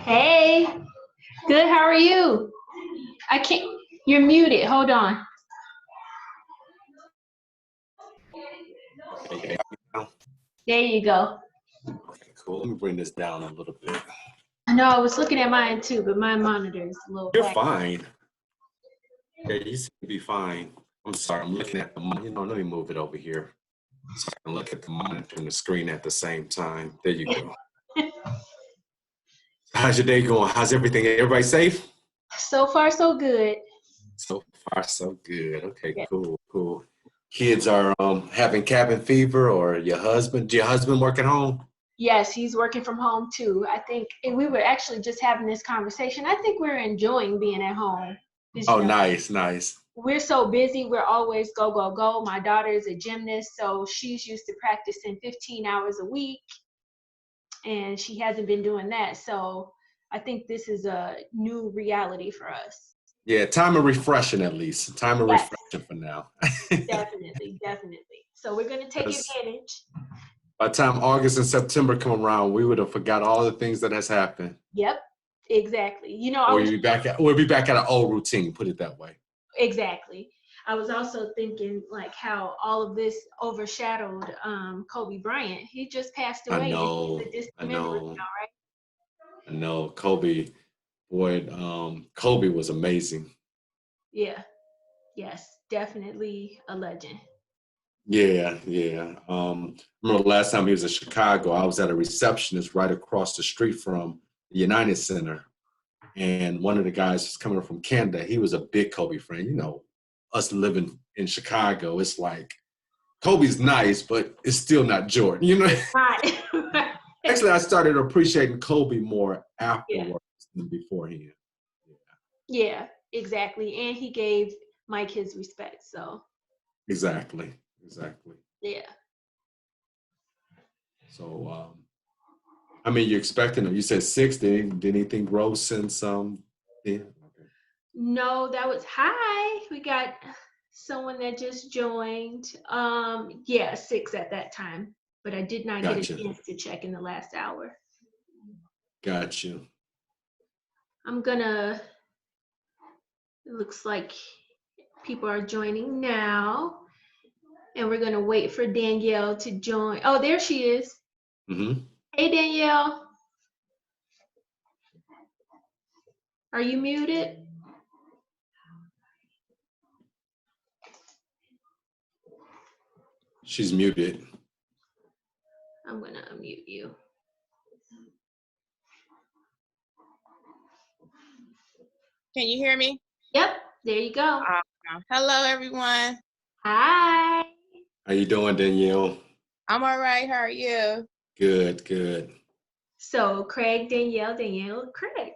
Hey, good. How are you? I can't. You're muted. Hold on. Okay, you got me now? There you go. Okay, cool. Let me bring this down a little bit. I know I was looking at mine too, but my monitor is a little You're back. fine. Yeah, you seem to be fine. I'm sorry, I'm looking at the let me move it over here so I can look at the monitor and the screen at the same time. There you go. How's your day going? How's everything? Everybody safe? So far, so good. So far, so good. Okay, Yeah. cool, cool. Kids are having cabin fever, or your husband? Do your husband work at home? Yes, he's working from home too. I think, and we were actually just having this conversation. I think we're enjoying being at home. 'Cause, Oh, nice, nice. we're so busy. We're always go, go, go. My daughter is a gymnast, so she's used to practicing 15 hours a week, and she hasn't been doing that. So I think this is a new reality for us. Yeah, time of refreshing at least. Time of Yes, refreshing for now. definitely, definitely. So we're gonna take 'Cause advantage. by the time August and September come around, we would have forgot all the things that has happened. Yep, exactly. I Or was we'll be back at our old routine, put it that way. exactly. I was also thinking like how all of this overshadowed Kobe Bryant. He just passed I away and he's a know, distant I memory know, now, right? I know. Kobe, boy, Kobe was amazing. Yeah, yes, definitely a legend. Yeah, yeah. Remember the last time he was in Chicago, I was at a receptionist right across the street from the United Center. And one of the guys was coming from Canada. He was a big Kobe fan. You know, us living in Chicago, it's like Kobe's nice, but it's still not Jordan. You know, Right. actually, I started appreciating Kobe more Yeah. afterwards than beforehand. Yeah, exactly. And he gave Mike his respect. So Exactly, exactly. yeah. So, I mean, you're expecting him. You said six. Did anything grow since then? Okay. No, that was hi. We got someone that just joined. Yeah, 6 at that time. But I did not get a Gotcha, chance to check in the last hour. got you. I'm gonna it looks like people are joining now. And we're gonna wait for Danielle to join. Oh, there she is. Hmm. Hey Danielle, are you muted? She's muted. I'm gonna unmute you. Can you hear me? Yep, there you go. Hello, everyone. Hi. How you doing, Danielle? I'm all right. How are you? Good, good. So Craig, Danielle, Craig.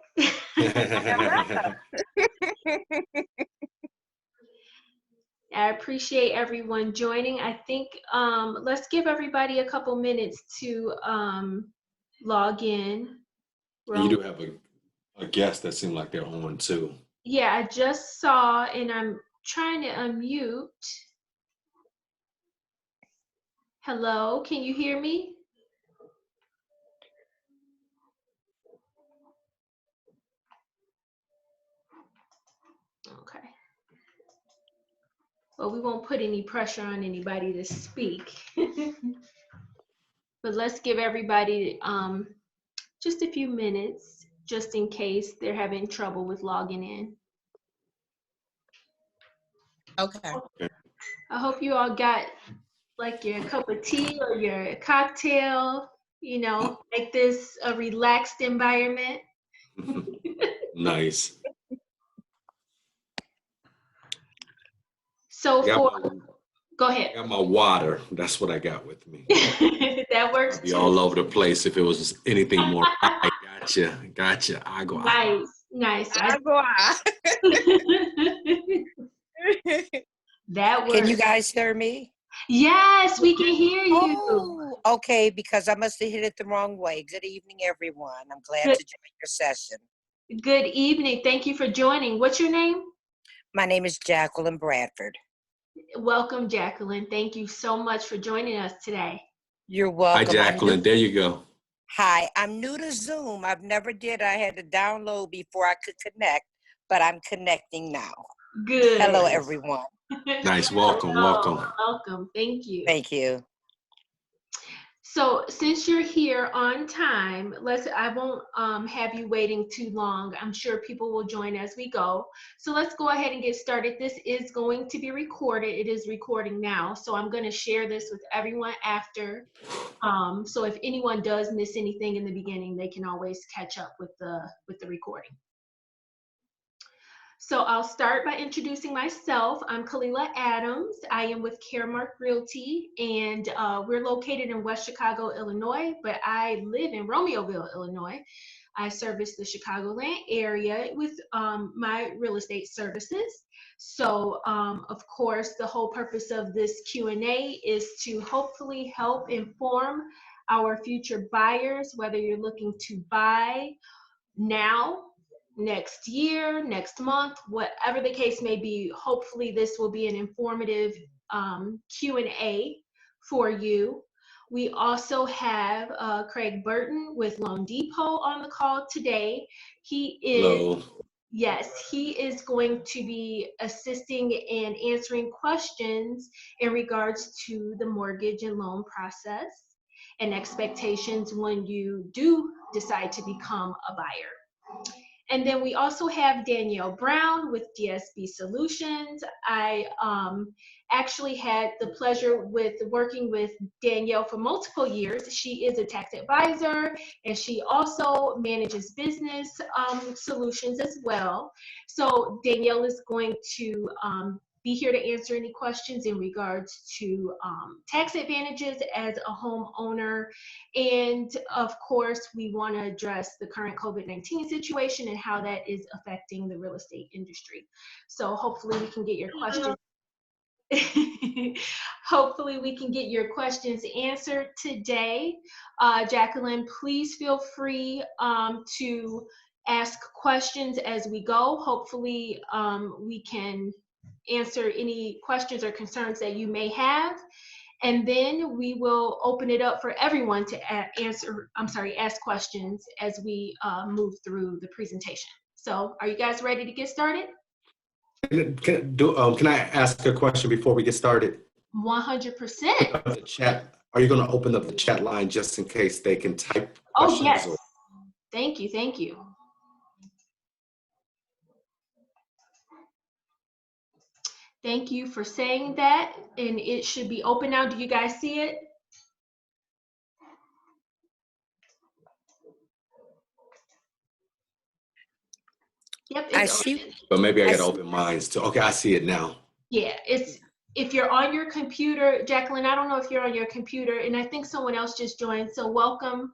I appreciate everyone joining. I think let's give everybody a couple minutes to log in. And you do have a guest that seemed like they're on too. Yeah, I just saw, and I'm trying to unmute. Hello, can you hear me? Okay. Well, we won't put any pressure on anybody to speak. But let's give everybody just a few minutes, just in case they're having trouble with logging in. Okay. I hope you all got like your cup of tea or your cocktail, make this a relaxed environment. Nice. So go I ahead. got my water. That's what I got with me. That works I'd be too. all over the place if it was anything more. I gotcha. Agua. Nice. Agua. That works. Can you guys hear me? Yes, we can hear you. Oh, okay, because I must have hit it the wrong way. Good evening, everyone. I'm glad Good. to join your session. Good evening. Thank you for joining. What's your name? My name is Jacqueline Bradford. Welcome, Jacqueline. Thank you so much for joining us today. You're welcome. Hi, Jacqueline. There you go. Hi, I'm new to Zoom. I've never did. I had to download before I could connect, but I'm connecting now. Good. Hello, everyone. Nice. Welcome. Welcome. Welcome. Thank you. Thank you. So since you're here on time, I won't have you waiting too long. I'm sure people will join as we go. So let's go ahead and get started. This is going to be recorded. It is recording now. So I'm going to share this with everyone after. So if anyone does miss anything in the beginning, they can always catch up with the recording. So I'll start by introducing myself. I'm Kalila Adams. I am with Caremark Realty, and we're located in West Chicago, Illinois, but I live in Romeoville, Illinois. I service the Chicagoland area with my real estate services. So, of course, the whole purpose of this Q&A is to hopefully help inform our future buyers, whether you're looking to buy now, next year, next month, whatever the case may be. Hopefully this will be an informative Q&A for you. We also have Craig Burton with Loan Depot on the call today. He is, Hello. yes, he is going to be assisting and answering questions in regards to the mortgage and loan process and expectations when you do decide to become a buyer. And then we also have Danielle Brown with DSB Solutions. I actually had the pleasure with working with Danielle for multiple years. She is a tax advisor, and she also manages business solutions as well. So Danielle is going to be here to answer any questions in regards to tax advantages as a homeowner. And of course, we want to address the current COVID-19 situation and how that is affecting the real estate industry. So hopefully we can get your questions. Hopefully we can get your questions answered today. Jacqueline, please feel free to ask questions as we go. Hopefully we can answer any questions or concerns that you may have. And then we will open it up for everyone to ask questions as we move through the presentation. So are you guys ready to get started? Can I ask a question before we get started? 100%. The chat. Are you going to open up the chat line just in case they can type Oh, questions? yes. Thank you. Thank you. Thank you for saying that. And it should be open now. Do you guys see it? Yep. I see. But maybe I got to see. open mine too. Okay, I see it now. Yeah, if you're on your computer, Jacqueline, I don't know if you're on your computer, and I think someone else just joined, so welcome.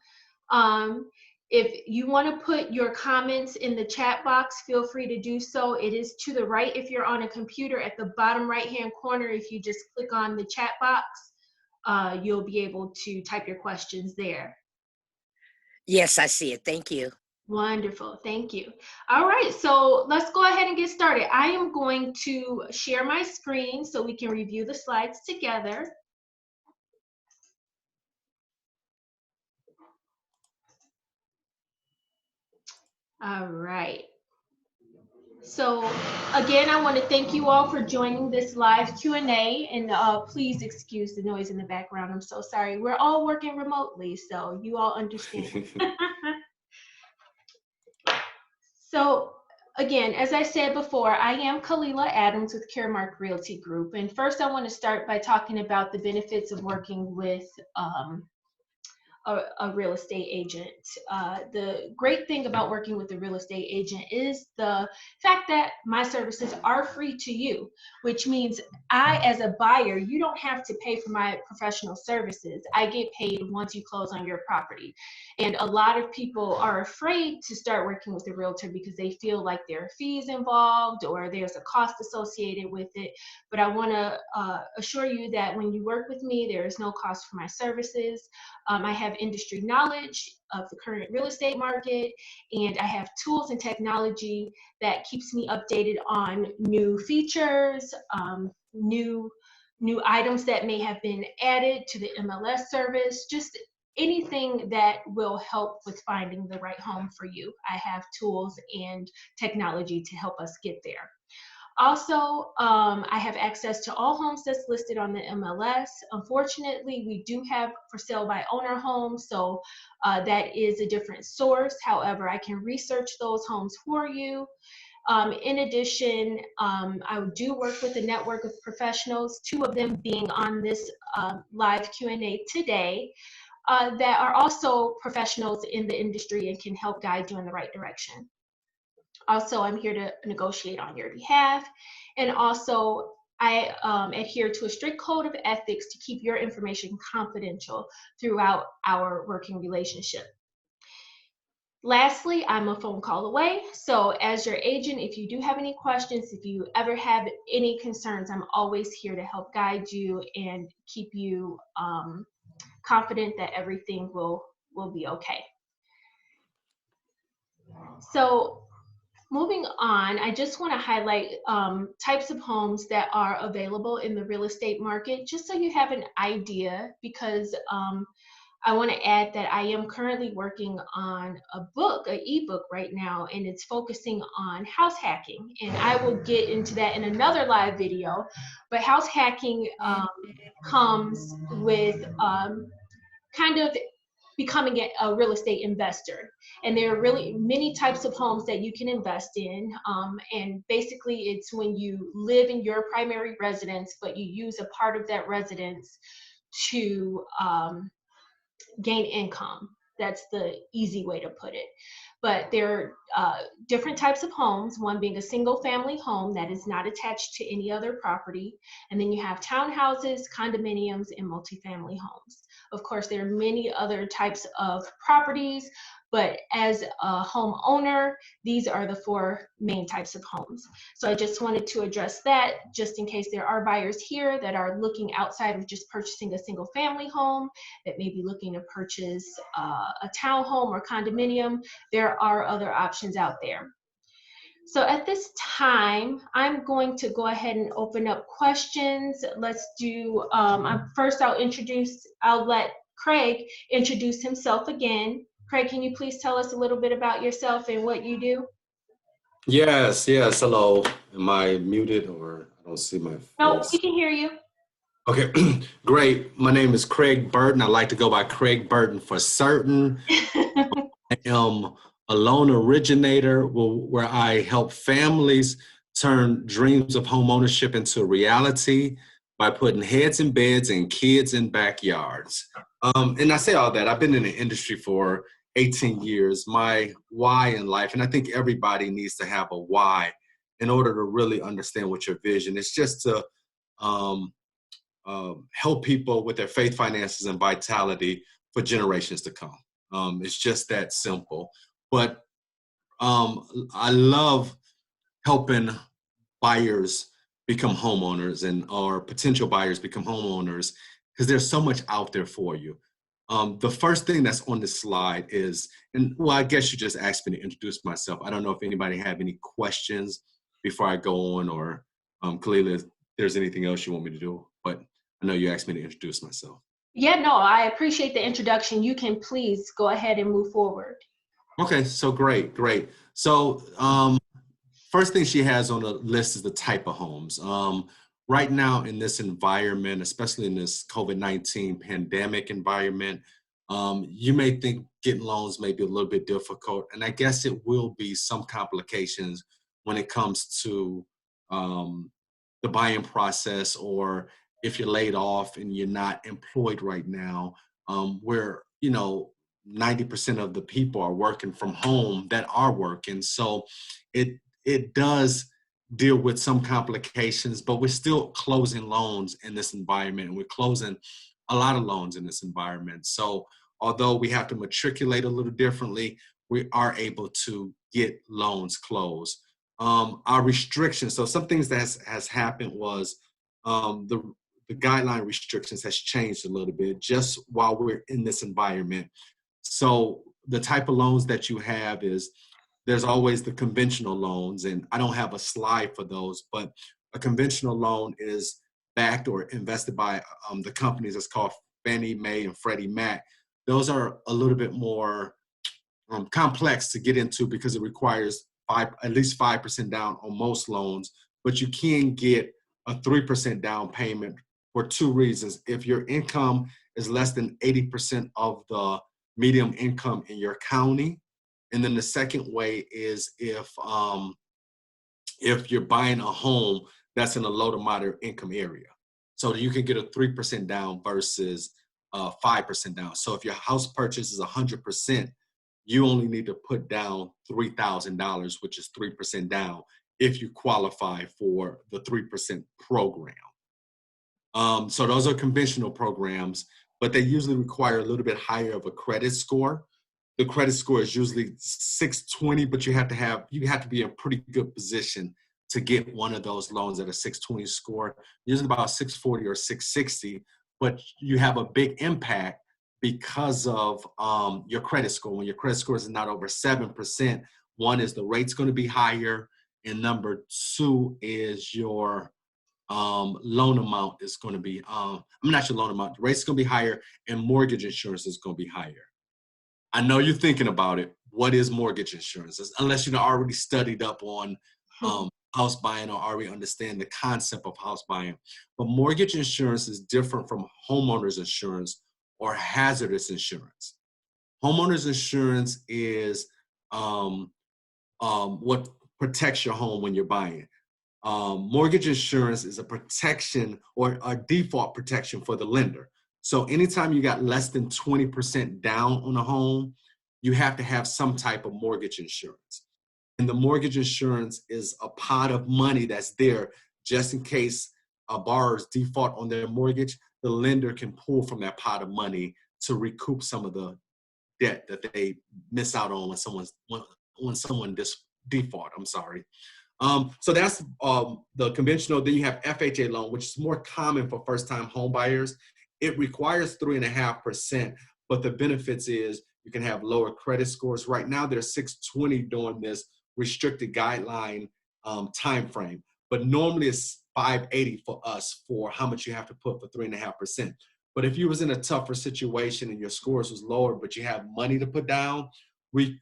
If you want to put your comments in the chat box, feel free to do so. It is to the right if you're on a computer. At the bottom right-hand corner, if you just click on the chat box, you'll be able to type your questions there. Yes, I see it. Thank you. Wonderful, thank you. All right, so let's go ahead and get started. I am going to share my screen so we can review the slides together. All right. So again, I want to thank you all for joining this live Q&A, and please excuse the noise in the background. I'm so sorry. We're all working remotely, so you all understand. So again, as I said before, I am Kalila Adams with Caremark Realty Group. And first I want to start by talking about the benefits of working with a real estate agent. The great thing about working with a real estate agent is the fact that my services are free to you, which means I, as a buyer, you don't have to pay for my professional services. I get paid once you close on your property. And a lot of people are afraid to start working with a realtor because they feel like there are fees involved or there's a cost associated with it. But I want to assure you that when you work with me, there is no cost for my services. I have industry knowledge of the current real estate market, and I have tools and technology that keeps me updated on new features, new items that may have been added to the MLS service, just anything that will help with finding the right home for you. I have tools and technology to help us get there. Also, I have access to all homes that's listed on the MLS. Unfortunately, we do have for sale by owner homes, so that is a different source. However, I can research those homes for you. In addition, I do work with a network of professionals, two of them being on this live Q&A today, that are also professionals in the industry and can help guide you in the right direction. Also, I'm here to negotiate on your behalf. And also, I adhere to a strict code of ethics to keep your information confidential throughout our working relationship. Lastly, I'm a phone call away. So as your agent, if you do have any questions, if you ever have any concerns, I'm always here to help guide you and keep you confident that everything will be okay. So moving on, I just want to highlight types of homes that are available in the real estate market, just so you have an idea, because I want to add that I am currently working on a book, an ebook right now, and it's focusing on house hacking. And I will get into that in another live video, but house hacking comes with kind of becoming a real estate investor. And there are really many types of homes that you can invest in. And basically it's when you live in your primary residence, but you use a part of that residence to gain income. That's the easy way to put it. But there are different types of homes, one being a single family home that is not attached to any other property. And then you have townhouses, condominiums, and multifamily homes. Of course, there are many other types of properties, but as a homeowner, these are the four main types of homes. So I just wanted to address that, just in case there are buyers here that are looking outside of just purchasing a single family home, that may be looking to purchase a townhome or condominium. There are other options out there. So at this time, I'm going to go ahead and open up questions. Let's do, first I'll let Craig introduce himself again. Craig, can you please tell us a little bit about yourself and what you do? Yes, hello. Am I muted or I don't see my face? No, we can hear you. Okay, great. My name is Craig Burton. I like to go by Craig Burton for certain. I am a loan originator where I help families turn dreams of home ownership into reality by putting heads in beds and kids in backyards. And I say all that, I've been in the industry for 18 years. My why in life, and I think everybody needs to have a why in order to really understand what your vision is, just to help people with their faith, finances, and vitality for generations to come. It's just that simple. But I love helping buyers become homeowners or potential buyers become homeowners, because there's so much out there for you. The first thing that's on this slide is, and well, I guess you just asked me to introduce myself. I don't know if anybody have any questions before I go on, or Kalila, if there's anything else you want me to do, but I know you asked me to introduce myself. Yeah, no, I appreciate the introduction. You can please go ahead and move forward. Okay, so great. So first thing she has on the list is the type of homes. Right now in this environment, especially in this COVID-19 pandemic environment, you may think getting loans may be a little bit difficult, and I guess it will be some complications when it comes to the buying process, or if you're laid off and you're not employed right now, where 90% of the people are working from home that are working. So it does deal with some complications, but we're still closing loans in this environment, and we're closing a lot of loans in this environment. So although we have to matriculate a little differently, we are able to get loans closed. Our restrictions, so some things that has happened was the guideline restrictions has changed a little bit just while we're in this environment. So the type of loans that you have is, there's always the conventional loans, and I don't have a slide for those, but a conventional loan is backed or invested by the companies that's called Fannie Mae and Freddie Mac. those are a little bit more complex to get into because it requires at least 5% down on most loans, but you can get a 3% down payment for two reasons. If your income is less than 80% of the median income in your county, and then the second way is if you're buying a home that's in a low to moderate income area. So you can get a 3% down versus 5% down. So if your house purchase is 100%, you only need to put down $3,000, which is 3% down, if you qualify for the 3% program. So those are conventional programs, but they usually require a little bit higher of a credit score. The credit score is usually 620, but you have to be in a pretty good position to get one of those loans at a 620 score, usually about 640 or 660, but you have a big impact because of your credit score. When your credit score is not over 7%, one is the rate's going to be higher, and number two is your loan amount is going to be, not your loan amount, the rate's going to be higher, and mortgage insurance is going to be higher. I know you're thinking about it. What is mortgage insurance? Unless you've already studied up on house buying or already understand the concept of house buying. But mortgage insurance is different from homeowners insurance or hazardous insurance. Homeowners insurance is what protects your home when you're buying. Mortgage insurance is a protection or a default protection for the lender. So anytime you got less than 20% down on a home, you have to have some type of mortgage insurance. And the mortgage insurance is a pot of money that's there just in case a borrower's default on their mortgage. The lender can pull from that pot of money to recoup some of the debt that they miss out on when someone default. I'm sorry. So that's the conventional. Then you have FHA loan, which is more common for first-time home buyers. It requires 3.5%, but the benefits is you can have lower credit scores. Right now, they're 620 during this restricted guideline time frame, but normally it's 580 for us for how much you have to put for 3.5%. But if you was in a tougher situation and your scores was lower, but you have money to put down, we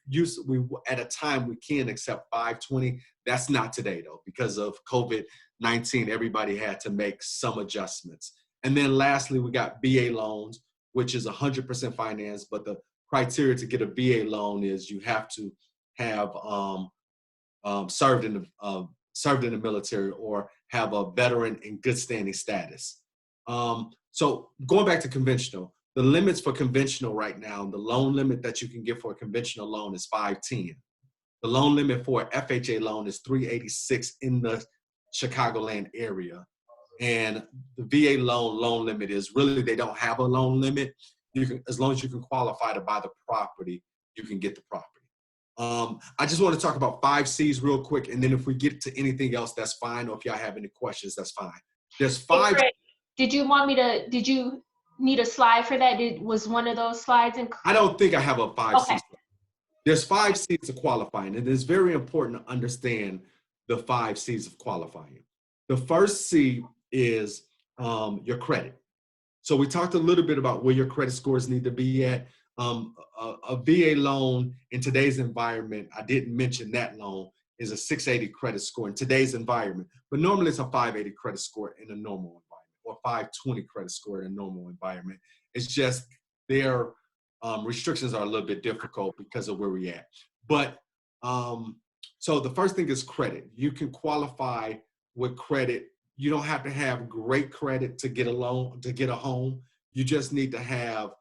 at a time we can accept 520. That's not today though, because of COVID-19. Everybody had to make some adjustments. And then lastly, we got VA loans, which is 100% finance. But the criteria to get a VA loan is you have to have served in the military or have a veteran in good standing status. So going back to conventional, the limits for conventional right now, the loan limit that you can get for a conventional loan is 510. The loan limit for an FHA loan is 386 in the Chicagoland area. And the VA loan limit is really, they don't have a loan limit. You can, as long as you can qualify to buy the property, you can get the property. I just want to talk about 5 C's real quick. And then if we get to anything else, that's fine. Or if y'all have any questions, that's fine. There's 5. Hey, did you need a slide for that? Was one of those slides included? I don't think I have a 5 Okay. C's. There's 5 C's of qualifying, and it's very important to understand the 5 C's of qualifying. The first C is your credit. So we talked a little bit about where your credit scores need to be at. A VA loan in today's environment, I didn't mention that loan, is a 680 credit score in today's environment, but normally it's a 580 credit score in a normal environment, or 520 credit score in a normal environment. It's just their restrictions are a little bit difficult because of where we're at. But so the first thing is credit. You can qualify with credit. You don't have to have great credit to get a loan, to get a home. You just need to have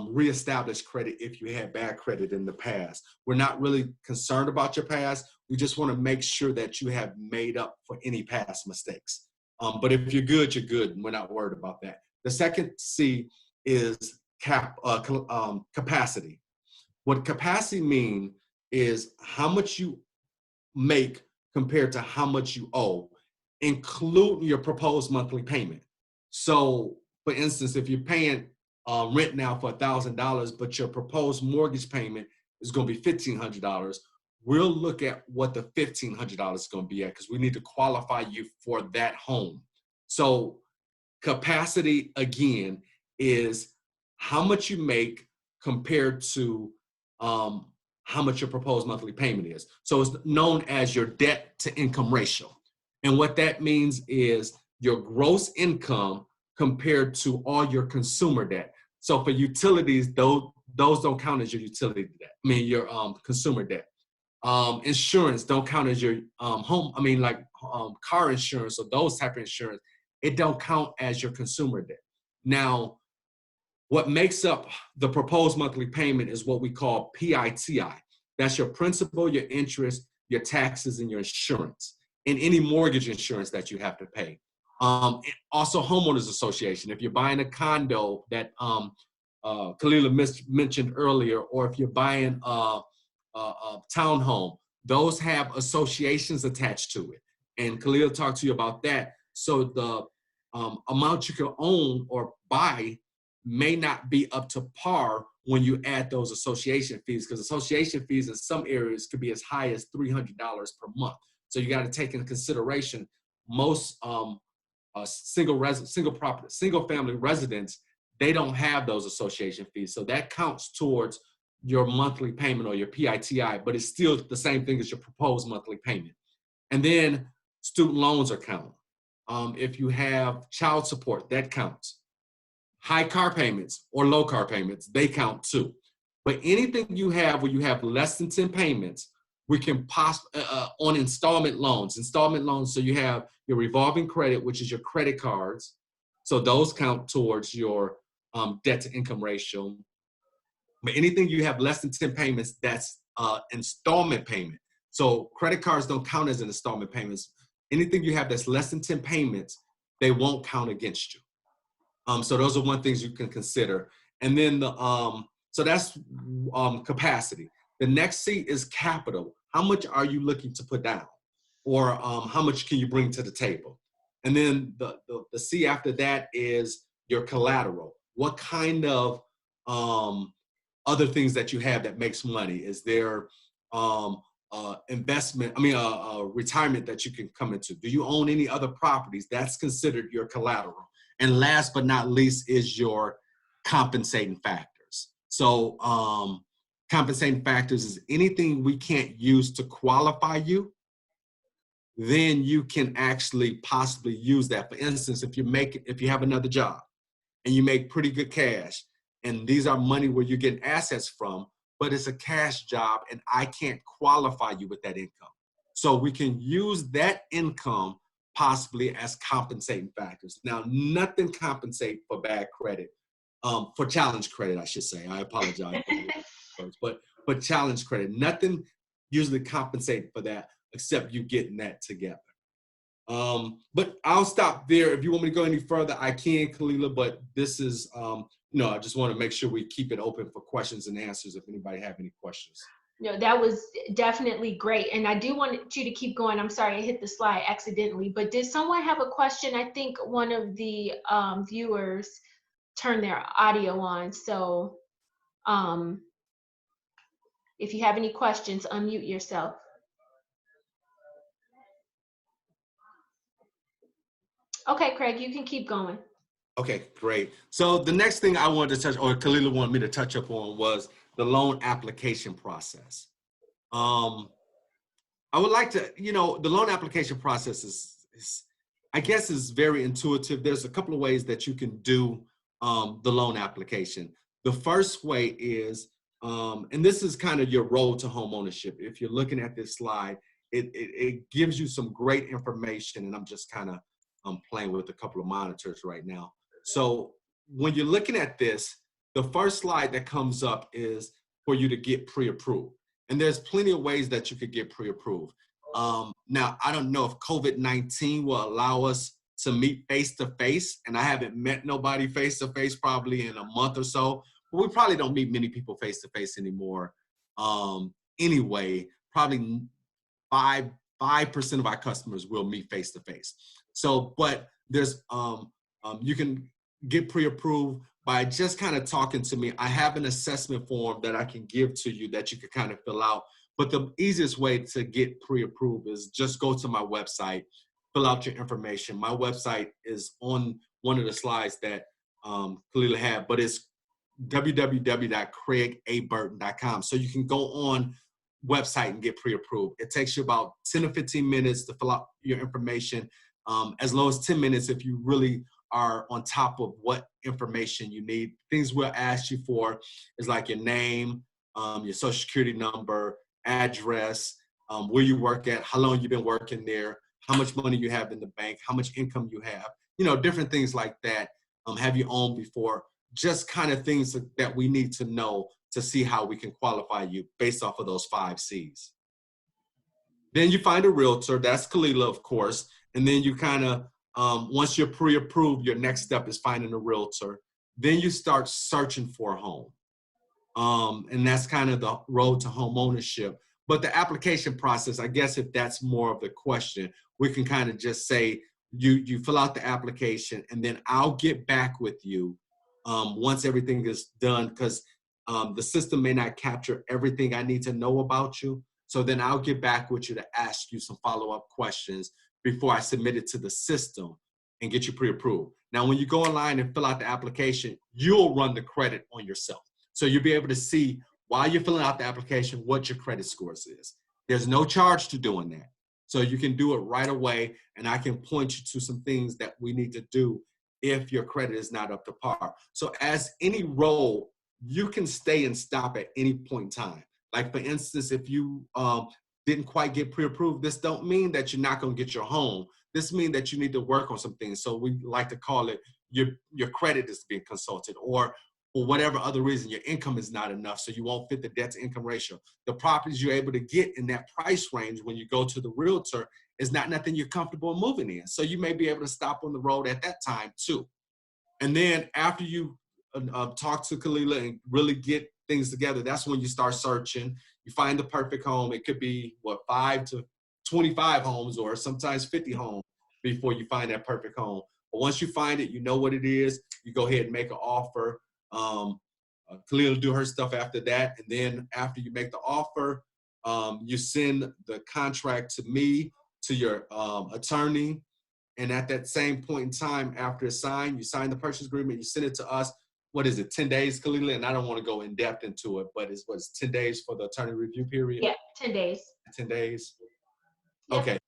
reestablished credit if you had bad credit in the past. We're not really concerned about your past. We just want to make sure that you have made up for any past mistakes. But if you're good, you're good, and we're not worried about that. The second C is capacity. What capacity means is how much you make compared to how much you owe, including your proposed monthly payment. So, for instance, if you're paying rent now for $1,000, but your proposed mortgage payment is going to be $1,500, we'll look at what the $1,500 is going to be at, because we need to qualify you for that home. So capacity, again, is how much you make compared to how much your proposed monthly payment is. So it's known as your debt to income ratio. And what that means is your gross income compared to all your consumer debt. So for utilities, those don't count as your utility debt. I mean, your consumer debt. Insurance don't count as your car insurance or those type of insurance. It don't count as your consumer debt. Now, what makes up the proposed monthly payment is what we call PITI. That's your principal, your interest, your taxes, and your insurance, and any mortgage insurance that you have to pay. Also, homeowners association. If you're buying a condo that Kalila mentioned earlier, or if you're buying a townhome, those have associations attached to it. And Kalila talked to you about that. So the amount you can own or buy may not be up to par when you add those association fees, because association fees in some areas could be as high as $300 per month. So you got to take into consideration most single family residents, they don't have those association fees. So that counts towards your monthly payment or your PITI, but it's still the same thing as your proposed monthly payment. And then student loans are counted. If you have child support, that counts. High car payments or low car payments, they count too. But anything you have where you have less than 10 payments, we can on installment loans. So you have your revolving credit, which is your credit cards. So those count towards your debt to income ratio. But anything you have less than 10 payments, that's installment payment. So credit cards don't count as an installment payments. Anything you have that's less than 10 payments, they won't count against you. So those are one things you can consider. And then so that's capacity. The next C is capital. How much are you looking to put down? Or how much can you bring to the table? And then the C after that is your collateral. What kind of other things that you have that makes money? Is there retirement that you can come into? Do you own any other properties? That's considered your collateral. And last but not least is your compensating factors. So compensating factors is anything we can't use to qualify you, then you can actually possibly use that. For instance, if you have another job and you make pretty good cash, and these are money where you're getting assets from, but it's a cash job and I can't qualify you with that income. So we can use that income possibly as compensating factors. Now, nothing compensate for bad credit, for challenge credit, I should say. I apologize for that, but challenge credit, nothing usually compensate for that except you getting that together. But I'll stop there. If you want me to go any further, I can, Kalila, but this is, I just want to make sure we keep it open for questions and answers if anybody have any questions. No, that was definitely great. And I do want you to keep going. I'm sorry, I hit the slide accidentally, but did someone have a question? I think one of the viewers turned their audio on. So if you have any questions, unmute yourself. Okay, Craig, you can keep going. Okay, great. So the next thing I wanted to touch, or Kalila wanted me to touch up on, was the loan application process. I would like to, the loan application process is I guess is very intuitive. There's a couple of ways that you can do the loan application. The first way is, and this is kind of your road to home ownership. If you're looking at this slide, it gives you some great information, and I'm just kind of playing with a couple of monitors right now. So when you're looking at this, the first slide that comes up is for you to get pre-approved. And there's plenty of ways that you could get pre-approved. Now, I don't know if COVID-19 will allow us to meet face-to-face, and I haven't met nobody face-to-face probably in a month or so, but we probably don't meet many people face-to-face anymore. Anyway, probably 5% of our customers will meet face-to-face. So, but there's, you can get pre-approved by just kind of talking to me. I have an assessment form that I can give to you that you can kind of fill out. But the easiest way to get pre-approved is just go to my website, fill out your information. My website is on one of the slides that Kalila had, but it's www.craigaburton.com. So you can go on website and get pre-approved. It takes you about 10 or 15 minutes to fill out your information, as low as 10 minutes if you really are on top of what information you need. Things we'll ask you for is like your name, your social security number, address, where you work at, how long you've been working there, how much money you have in the bank, how much income you have, different things like that. Have you owned before? Just kind of things that we need to know to see how we can qualify you based off of those 5 C's. Then you find a realtor, that's Kalila, of course. And then you kind of, once you're pre-approved, your next step is finding a realtor. Then you start searching for a home. And that's kind of the road to home ownership. But the application process, I guess if that's more of the question, we can kind of just say, you fill out the application and then I'll get back with you once everything is done, because the system may not capture everything I need to know about you. So then I'll get back with you to ask you some follow-up questions before I submit it to the system and get you pre-approved. Now, when you go online and fill out the application, you'll run the credit on yourself. So you'll be able to see while you're filling out the application what your credit scores is. There's no charge to doing that. So you can do it right away, and I can point you to some things that we need to do if your credit is not up to par. So as any role, you can stay and stop at any point in time. Like for instance, if you didn't quite get pre-approved, this don't mean that you're not going to get your home. This means that you need to work on some things. So we like to call it your credit is being consulted, or for whatever other reason, your income is not enough, so you won't fit the debt to income ratio. The properties you're able to get in that price range when you go to the realtor is not nothing you're comfortable moving in. So you may be able to stop on the road at that time too. And then after you talk to Kalila and really get things together, that's when you start searching. You find the perfect home. It could be 5 to 25 homes, or sometimes 50 homes before you find that perfect home. But once you find it, you know what it is. You go ahead and make an offer. Kalila will do her stuff after that. And then after you make the offer, you send the contract to me, to your attorney. And at that same point in time, after it's signed, you sign the purchase agreement, you send it to us. What is it, 10 days, Kalila? And I don't want to go in depth into it, but it's 10 days for the attorney review period? Yeah, 10 days. 10 days? Yep. Okay.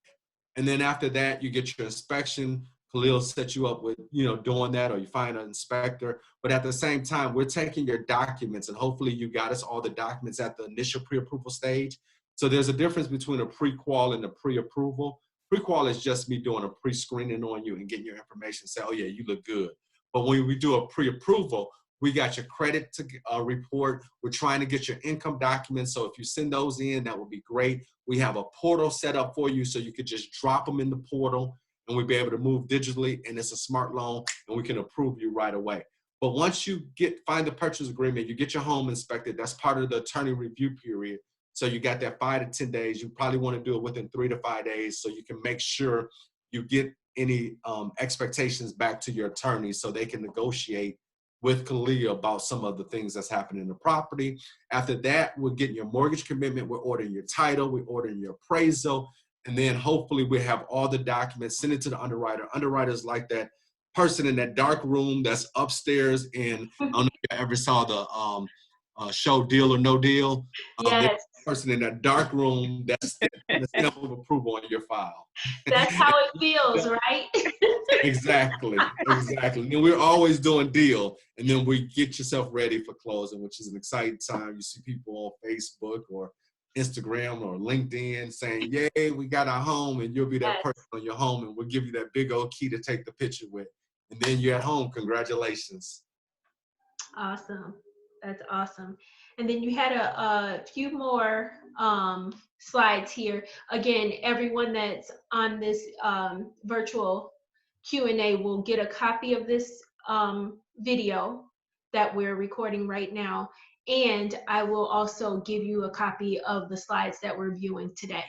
And then after that, you get your inspection. Khalil set you up with, doing that, or you find an inspector. But at the same time, we're taking your documents, and hopefully you got us all the documents at the initial pre-approval stage. So there's a difference between a pre-qual and a pre-approval. Pre-qual is just me doing a pre-screening on you and getting your information, say, oh yeah, you look good. But when we do a pre-approval, we got your credit to report. We're trying to get your income documents. So if you send those in, that would be great. We have a portal set up for you so you could just drop them in the portal, and we'll be able to move digitally, and it's a smart loan, and we can approve you right away. But once you find the purchase agreement, you get your home inspected. That's part of the attorney review period. So you got that 5 to 10 days. You probably want to do it within 3 to 5 days so you can make sure you get any expectations back to your attorney so they can negotiate with Kalia about some of the things that's happening in the property. After that, we're getting your mortgage commitment. We're ordering your title. We're ordering your appraisal. And then hopefully we have all the documents, send it to the underwriter. Underwriter's like that person in that dark room that's upstairs. And I don't know if you ever saw the show Deal or No Deal. Yes. Person in that dark room that's the stamp of approval on your file. That's how it feels, right? Exactly. And we're always doing deal, and then we get yourself ready for closing, which is an exciting time. You see people on Facebook or Instagram or LinkedIn saying, yay, we got our home, and you'll be that person on your home, and we'll give you that big old key to take the picture with. And then you're at home. Congratulations. Awesome. That's awesome. And then you had a few more slides here. Again, everyone that's on this virtual Q&A will get a copy of this video that we're recording right now. And I will also give you a copy of the slides that we're viewing today.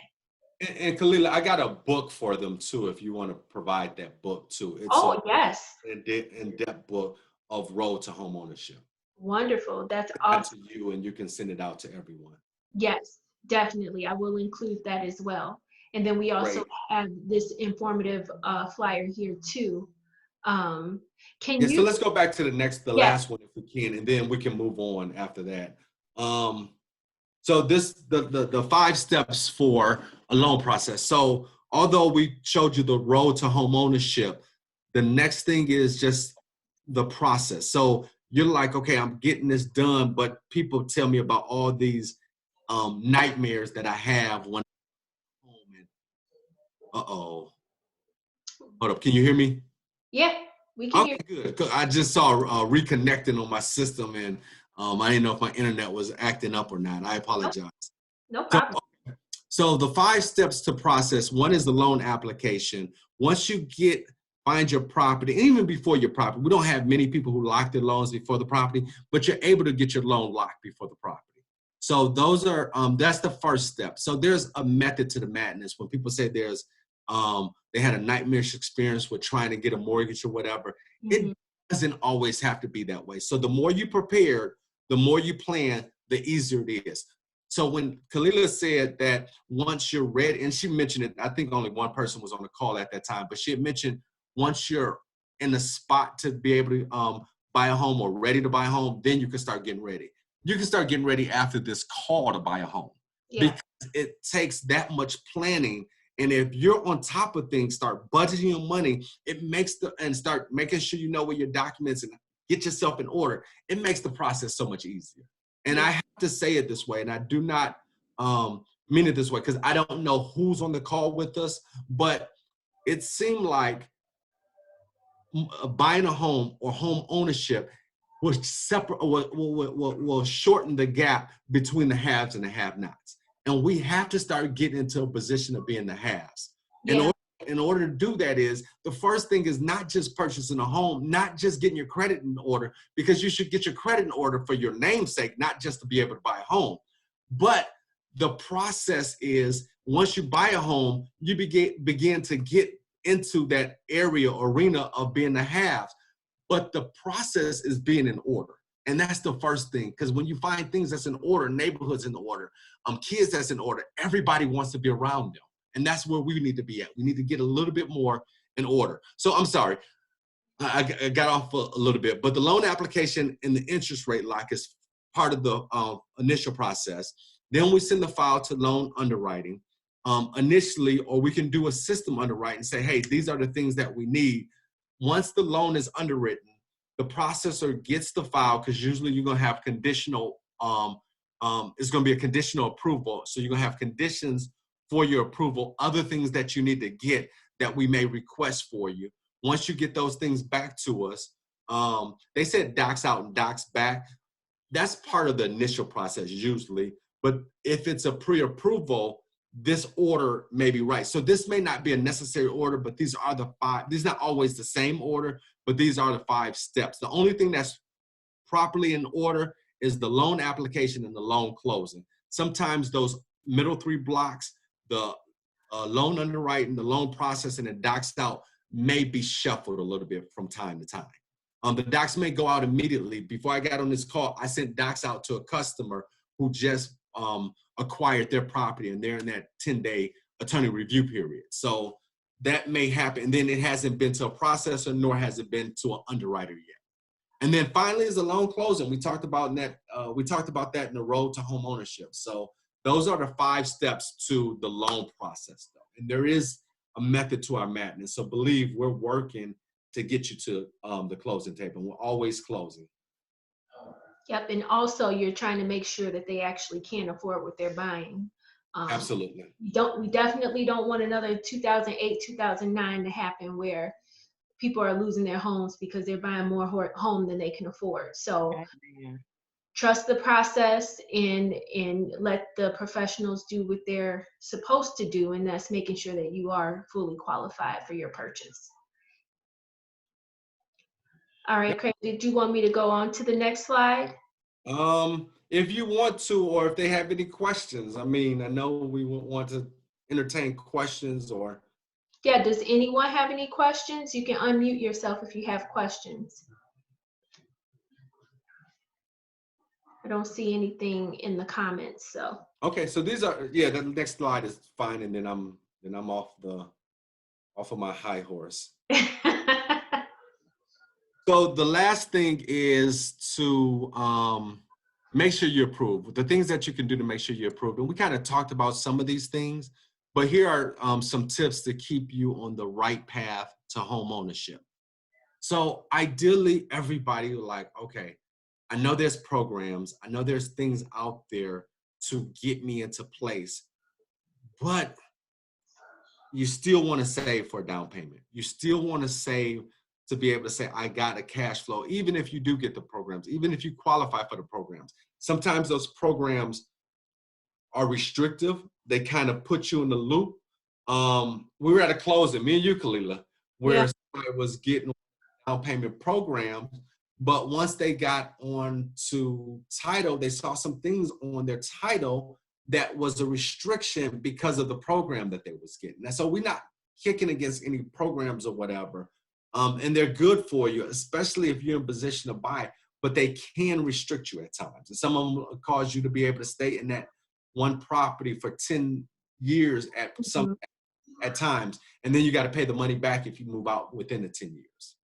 And Kalila, I got a book for them too, if you want to provide that book too. It's yes. In-depth book of Road to Home Ownership. Wonderful. That's awesome. To you, and you can send it out to everyone. Yes, definitely. I will include that as well. And then we also have this informative flyer here too Can Yeah, so you? let's go back to the Yeah. last one if we can, and then we can move on after that. So the 5 steps for a loan process. So although we showed you the road to home ownership, the next thing is just the process. So you're like, okay, I'm getting this done, but people tell me about all these nightmares that I have when I'm home. And uh-oh, hold up, can you hear me? Yeah, we can hear. Okay, good. 'Cause I just saw reconnecting on my system, and I didn't know if my internet was acting up or not. I apologize. No So, problem. so the 5 steps to process, one is the loan application. Once you find your property, and even before your property, we don't have many people who lock their loans before the property, but you're able to get your loan locked before the property. So those are, that's the first step. So there's a method to the madness. When people say they had a nightmarish experience with trying to get a mortgage or whatever, Mhm. it doesn't always have to be that way. So the more you prepare, the more you plan, the easier it is. So when Kalila said that once you're ready, and she mentioned it, I think only one person was on the call at that time, but she had mentioned once you're in a spot to be able to buy a home or ready to buy a home, then you can start getting ready. You can start getting ready after this call to buy a home, Yeah. because it takes that much planning. And if you're on top of things, start budgeting your money, and start making sure you know where your documents and get yourself in order. It makes the process so much easier. And Yeah. I have to say it this way, and I do not mean it this way because I don't know who's on the call with us, but it seemed like buying a home or home ownership will shorten the gap between the haves and the have-nots. And we have to start getting into a position of being the haves. Yeah. In order to do that is, the first thing is not just purchasing a home, not just getting your credit in order, because you should get your credit in order for your namesake, not just to be able to buy a home. But the process is, once you buy a home, you begin to get into that area, arena of being the haves. But the process is being in order. And that's the first thing. Because when you find things that's in order, neighborhoods in order, kids that's in order, everybody wants to be around them. And that's where we need to be at. We need to get a little bit more in order. So I'm sorry, I got off a little bit, but the loan application and the interest rate lock is part of the initial process. Then we send the file to loan underwriting initially, or we can do a system underwriting and say, hey, these are the things that we need. Once the loan is underwritten, the processor gets the file, because usually you're going to have conditional, it's going to be a conditional approval. So you're going to have conditions for your approval, other things that you need to get that we may request for you. Once you get those things back to us, they said docs out and docs back. That's part of the initial process usually. But if it's a pre-approval, this order may be right. So this may not be a necessary order, but these are the 5. These are not always the same order, but these are the 5 steps. The only thing that's properly in order is the loan application and the loan closing. Sometimes those middle 3 blocks, the loan underwriting, the loan processing, and docs out may be shuffled a little bit from time to time. The docs may go out immediately. Before I got on this call, I sent docs out to a customer who just acquired their property, and they're in that 10-day attorney review period. So that may happen. And then it hasn't been to a processor, nor has it been to an underwriter yet. And then finally is the loan closing. We talked about that. We talked about that in the road to home ownership. So those are the 5 steps to the loan process, though. And there is a method to our madness. So believe we're working to get you to the closing table. We're always closing. Yep. And also, you're trying to make sure that they actually can afford what they're buying. Absolutely. We definitely don't want another 2008, 2009 to happen where people are losing their homes because they're buying more home than they can afford. So trust the process and let the professionals do what they're supposed to do, and that's making sure that you are fully qualified for your purchase. All right, Craig, did you want me to go on to the next slide? If you want to, or if they have any questions. I mean, I know we would want to entertain questions or. Yeah, does anyone have any questions? You can unmute yourself if you have questions. I don't see anything in the comments, so. Okay, so these are, yeah, the next slide is fine, and then I'm off of my high horse. So the last thing is to make sure you approve. The things that you can do to make sure you approve. And we kind of talked about some of these things, but here are some tips to keep you on the right path to home ownership. So ideally, everybody would like, okay, I know there's programs, I know there's things out there to get me into place, but you still want to save for a down payment. You still want to save to be able to say, I got a cash flow, even if you do get the programs, even if you qualify for the programs. Sometimes those programs are restrictive. They kind of put you in the loop. We were at a closing, me and you, Kalila, where somebody was getting down payment programs, but once they got on to title, they saw some things on their title that was a restriction because of the program that they was getting. And so we're not kicking against any programs or whatever. And they're good for you, especially if you're in a position to buy, but they can restrict you at times. And some of them cause you to be able to stay in that one property for 10 years at times. And then you got to pay the money back if you move out within the 10 years.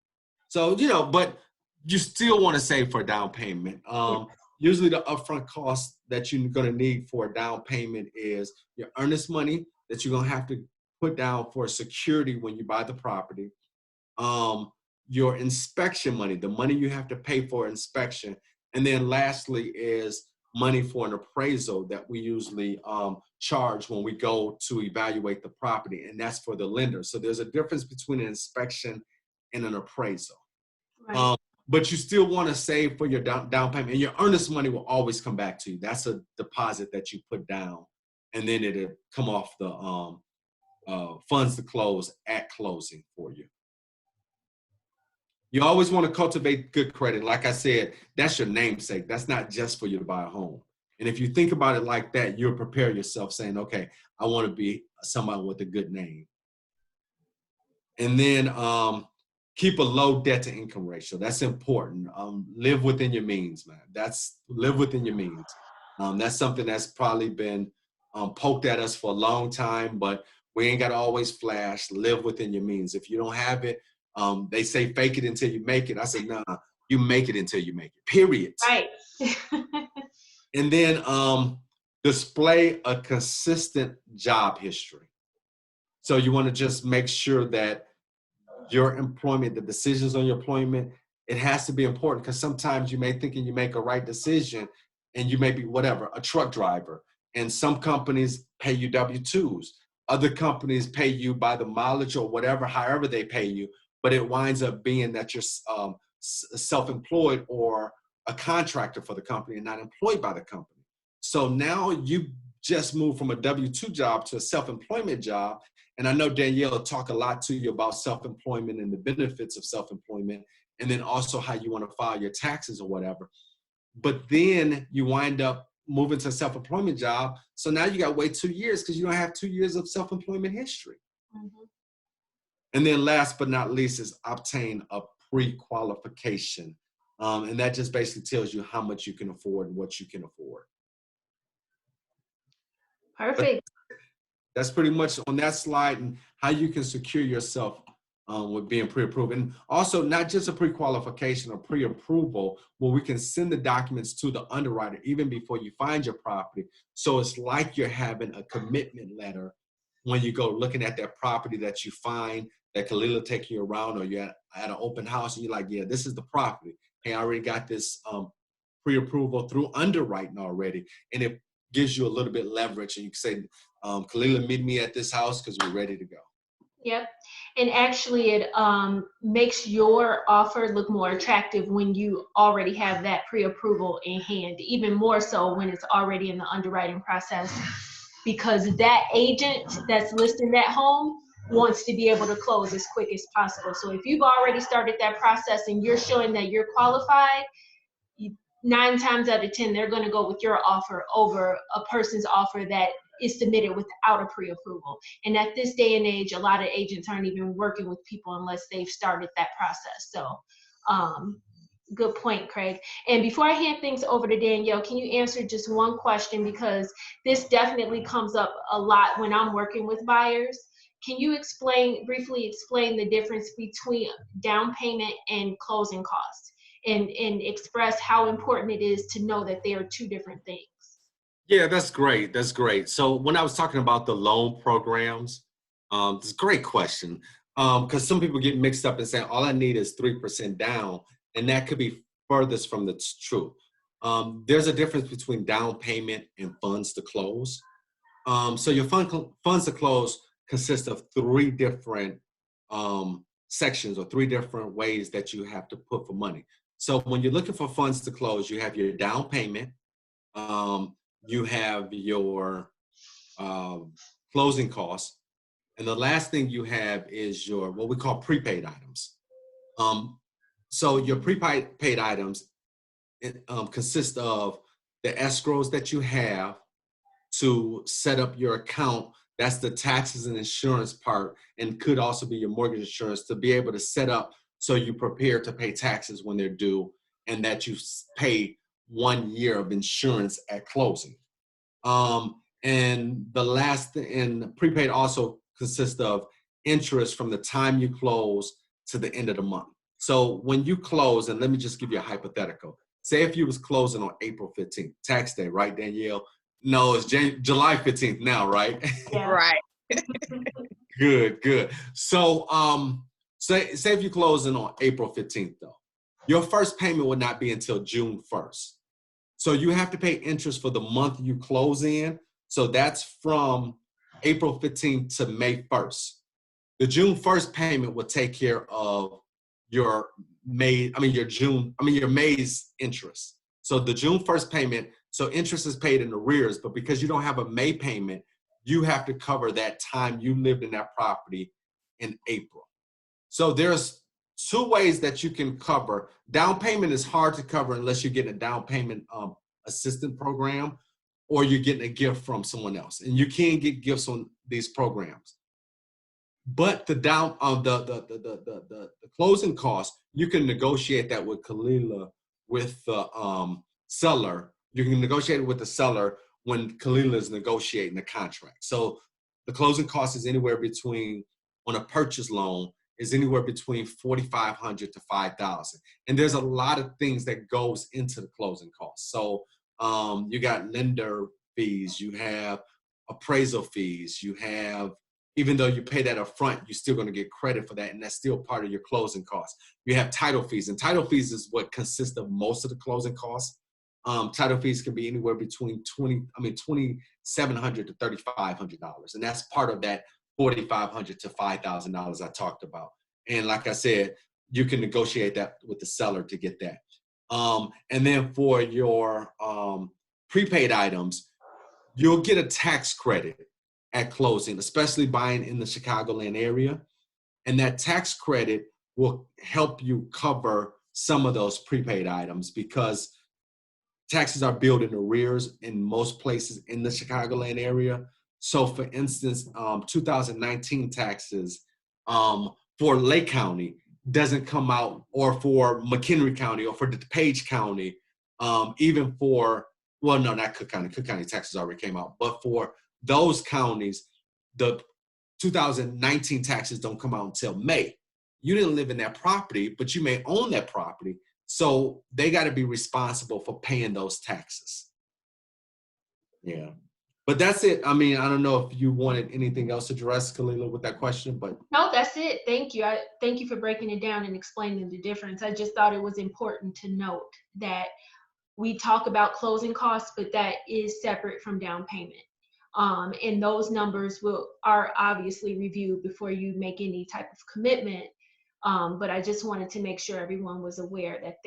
So, you know, but you still want to save for a down payment. Usually the upfront cost that you're going to need for a down payment is your earnest money that you're going to have to put down for security when you buy the property. Your inspection money, the money you have to pay for inspection. And then lastly is money for an appraisal that we usually charge when we go to evaluate the property, and that's for the lender. So there's a difference between an inspection and an appraisal. Right. But you still want to save for your down payment, and your earnest money will always come back to you. That's a deposit that you put down, and then it'll come off the funds to close at closing for you. You always want to cultivate good credit. Like I said, that's your namesake. That's not just for you to buy a home. And if you think about it like that, you'll prepare yourself saying, okay, I want to be somebody with a good name. And then keep a low debt to income ratio. That's important. Live within your means, man. Live within your means. That's something that's probably been poked at us for a long time, but we ain't got to always flash. Live within your means. If you don't have it, they say fake it until you make it. I say, nah, you make it until you make it, period. Right. And then display a consistent job history. So you want to just make sure that your employment, the decisions on your employment, it has to be important, because sometimes you may think you make a right decision and you may be whatever, a truck driver. And some companies pay you W-2s. Other companies pay you by the mileage or whatever, however they pay you. But it winds up being that you're self-employed or a contractor for the company and not employed by the company. So now you just moved from a W-2 job to a self-employment job. And I know Danielle will talk a lot to you about self-employment and the benefits of self-employment, and then also how you want to file your taxes or whatever. But then you wind up moving to a self-employment job. So now you got to wait 2 years because you don't have 2 years of self-employment history. Mm-hmm. And then last but not least is obtain a pre-qualification. And that just basically tells you how much you can afford and what you can afford. Perfect. But that's pretty much on that slide, and how you can secure yourself with being pre-approved. And also not just a pre-qualification or pre-approval, where we can send the documents to the underwriter even before you find your property. So it's like you're having a commitment letter when you go looking at that property that you find, that Kalila take you around, or you're at an open house and you're like, yeah, this is the property. Hey, I already got this pre-approval through underwriting already. And it gives you a little bit leverage, and you can say, Kalila, meet me at this house because we're ready to go. Yep. And actually it makes your offer look more attractive when you already have that pre-approval in hand, even more so when it's already in the underwriting process, because that agent that's listing that home wants to be able to close as quick as possible. So if you've already started that process and you're showing that you're qualified, 9 times out of 10, they're going to go with your offer over a person's offer that is submitted without a pre-approval. And at this day and age, a lot of agents aren't even working with people unless they've started that process. So good point, Craig. And before I hand things over to Danielle, can you answer just one question? Because this definitely comes up a lot when I'm working with buyers. can you briefly explain the difference between down payment and closing costs, and express how important it is to know that they are two different things? Yeah, that's great. That's great. So when I was talking about the loan programs, it's a great question, because some people get mixed up and say all I need is 3% down, and that could be furthest from the truth. There's a difference between down payment and funds to close. So your funds to close consist of three different sections or three different ways that you have to put for money. So when you're looking for funds to close, you have your down payment, you have your closing costs, and the last thing you have is your what we call prepaid items. So your prepaid items consist of the escrows that you have to set up your account. That's the taxes and insurance part, and could also be your mortgage insurance to be able to set up so you prepare to pay taxes when they're due, and that you pay 1 year of insurance at closing. And the last, and prepaid also consists of interest from the time you close to the end of the month. So when you close, and let me just give you a hypothetical. Say if you was closing on April 15th, tax day, right, Danielle? No, it's July 15th now, right? Yeah. Right. Good. So say if you're closing on April 15th though, your first payment would not be until June 1st. So you have to pay interest for the month you close in. So that's from April 15th to May 1st. The June 1st payment will take care of your May's interest. So the June 1st payment, so interest is paid in arrears, but because you don't have a May payment, you have to cover that time you lived in that property in April. So there's two ways that you can cover. Down payment is hard to cover unless you get a down payment assistance program, or you're getting a gift from someone else. And you can get gifts on these programs. But the the closing costs, you can negotiate that with Kalila, with the seller. You can negotiate it with the seller when Kalila is negotiating the contract. So the closing cost is anywhere between, on a purchase loan, is anywhere between $4,500 to $5,000. And there's a lot of things that goes into the closing costs. So you got lender fees, you have appraisal fees, you have, even though you pay that up front, you're still going to get credit for that, and that's still part of your closing costs. You have title fees, and title fees is what consists of most of the closing costs. Title fees can be anywhere between $2,700 to $3,500, and that's part of that $4,500 to $5,000 I talked about. And like I said, you can negotiate that with the seller to get that. And then for your prepaid items, you'll get a tax credit at closing, especially buying in the Chicagoland area. And that tax credit will help you cover some of those prepaid items, because taxes are billed in arrears in most places in the Chicagoland area. So for instance, 2019 taxes for Lake County doesn't come out, or for McHenry County, or for DuPage County, even for, well, no, not Cook County. Cook County taxes already came out. But for those counties, the 2019 taxes don't come out until May. You didn't live in that property, but you may own that property. So they got to be responsible for paying those taxes. Yeah. But that's it. I mean, I don't know if you wanted anything else to address, Kalila, with that question, but. No, that's it. Thank you. Thank you for breaking it down and explaining the difference. I just thought it was important to note that we talk about closing costs, but that is separate from down payment. And those numbers are obviously reviewed before you make any type of commitment. But I just wanted to make sure everyone was aware that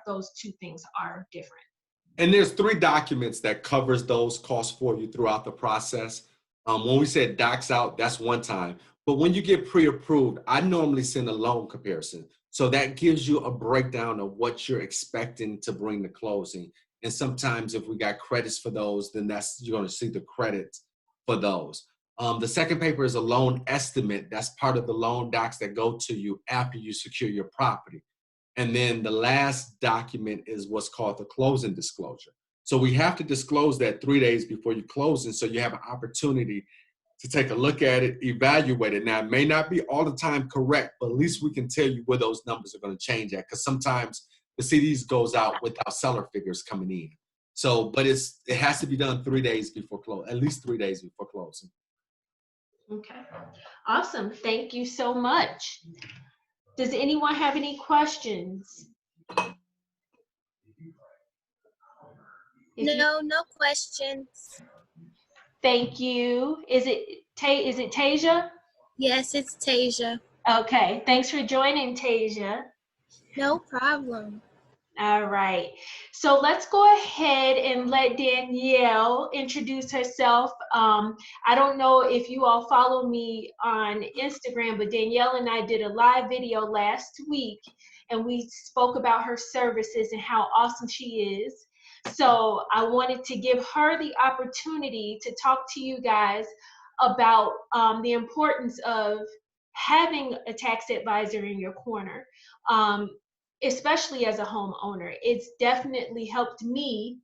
those two things are different. And there's 3 documents that covers those costs for you throughout the process. When we said docs out, that's one time. But when you get pre-approved, I normally send a loan comparison. So that gives you a breakdown of what you're expecting to bring to closing. And sometimes if we got credits for those, then you're going to see the credits for those. The second paper is a loan estimate. That's part of the loan docs that go to you after you secure your property. And then the last document is what's called the closing disclosure. So we have to disclose that 3 days before you close, and so you have an opportunity to take a look at it, evaluate it. Now, it may not be all the time correct, but at least we can tell you where those numbers are going to change at, because sometimes the CDs goes out without seller figures coming in. So, but it has to be done 3 days before close, at least 3 days before closing. Okay. Awesome. Thank you so much. Does anyone have any questions? No questions. Thank you. Is it Tasia? Yes, it's Tasia. Okay. Thanks for joining, Tasia. No problem. All right. So let's go ahead and let Danielle introduce herself. I don't know if you all follow me on Instagram, but Danielle and I did a live video last week, and we spoke about her services and how awesome she is. So I wanted to give her the opportunity to talk to you guys about the importance of having a tax advisor in your corner. Especially as a homeowner. It's definitely helped me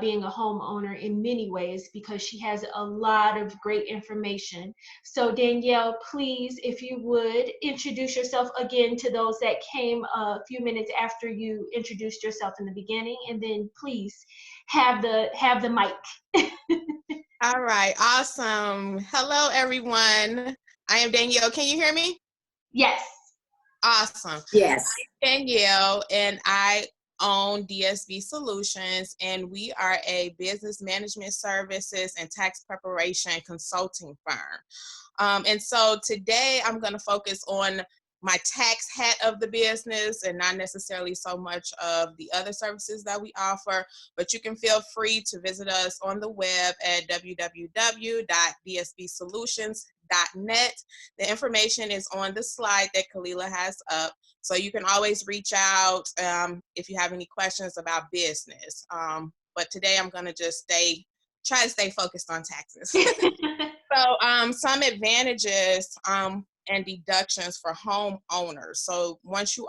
being a homeowner in many ways, because she has a lot of great information. So Danielle, please, if you would, introduce yourself again to those that came a few minutes after you introduced yourself in the beginning, and then please have the mic. All right, awesome. Hello, everyone. I am Danielle. Can you hear me? Yes. Awesome. Yes. Danielle, and I own DSB Solutions, and we are a business management services and tax preparation consulting firm. And so today I'm going to focus on my tax hat of the business and not necessarily so much of the other services that we offer, but you can feel free to visit us on the web at www.dsbsolutions.net. The information is on the slide that Kalila has up, so you can always reach out if you have any questions about business. But today I'm going to just try to stay focused on taxes. So some advantages and deductions for homeowners. So once you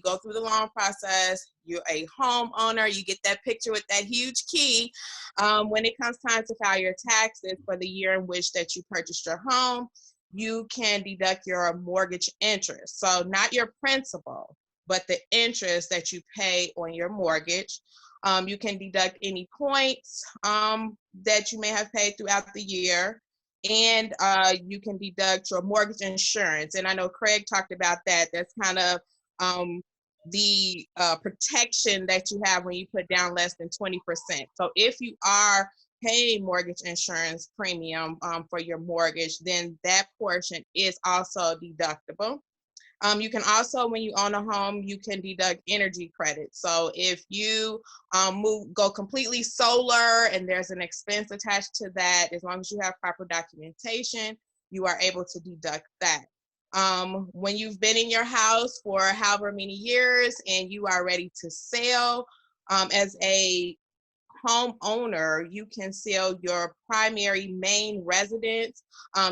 go through the loan process, you're a homeowner, you get that picture with that huge key. When it comes time to file your taxes for the year in which that you purchased your home, you can deduct your mortgage interest. So not your principal, but the interest that you pay on your mortgage. You can deduct any points that you may have paid throughout the year. And you can deduct your mortgage insurance. And I know Craig talked about that. That's kind of the protection that you have when you put down less than 20%. So if you are paying mortgage insurance premium for your mortgage, then that portion is also deductible. You can also, when you own a home, you can deduct energy credits. So if you go completely solar and there's an expense attached to that, as long as you have proper documentation, you are able to deduct that. When you've been in your house for however many years and you are ready to sell, as a homeowner, you can sell your primary main residence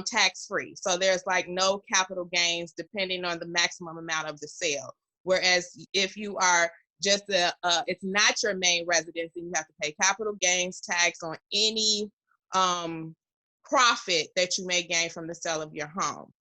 tax-free. So there's like no capital gains depending on the maximum amount of the sale. Whereas if you are just it's not your main residence, then you have to pay capital gains tax on any profit that you may gain from the sale of your home.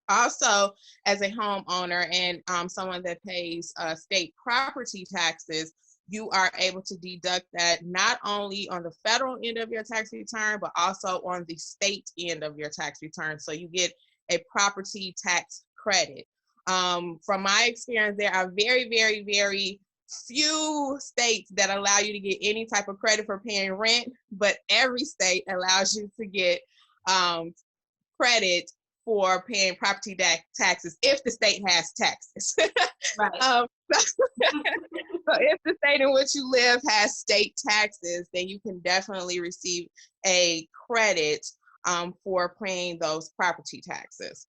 Also, as a homeowner and someone that pays state property taxes, you are able to deduct that not only on the federal end of your tax return, but also on the state end of your tax return. So you get a property tax credit. From my experience, there are very, very, very few states that allow you to get any type of credit for paying rent, but every state allows you to get credit for paying property taxes if the state has taxes. Right. So if the state in which you live has state taxes, then you can definitely receive a credit for paying those property taxes.